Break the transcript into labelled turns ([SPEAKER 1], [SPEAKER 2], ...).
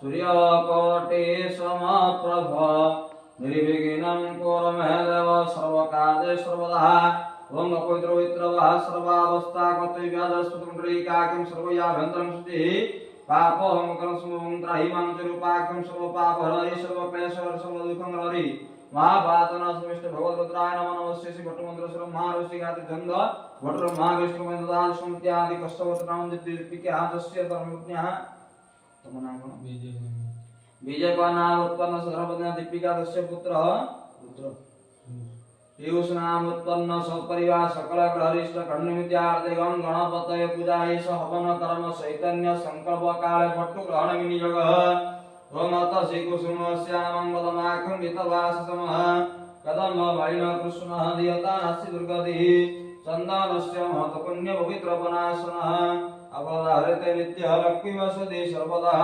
[SPEAKER 1] सूर्यकोटि समप्रभ निर्विघ्नं कुरु मे देव सर्वकार्ये सर्वदा। ओम अपवित्रवित्रवः सर्वावस्थागतव्याजस्पतिमुद्रिकाख्यं सर्वयाभ्यन्तरं शुचिः पापोऽहं करस्मं त्राहिमां च रूपाख्यं सर्वपापहरि सर्वक्लेशहरि सर्वदुःखं हरि महापातनासमिष्ट भगवद्रुद्राय नमः। नमस्ते श्री भट्टमंत्र सर्व महाऋषि गाति छंद भट्टर महाविष्णु मंदाल संत्यादि कष्टवतनाम दीपिके हातस्य धर्मज्ञः बीजपानाम उत्पन्न सर्वज्ञ दीपिका दस्य पुत्र पीयूष नाम उत्पन्न सपरिवार सकल ग्रहरिष्ट खंडमित्यार्थे गणपतये पूजायै हवन कर्म चैतन्य संकल्प काले भट्टु ग्रहण विनियोग ओम अत श्री कुसुमस्यामं वदमाख्यं वितवाससमः कदम वैन कृष्ण दियता नास्ति दुर्गतिः चन्दनस्य महत्पुण्य पवित्र पनाशनः अवधारते नित्य लक्ष्मी वसति सर्वदा।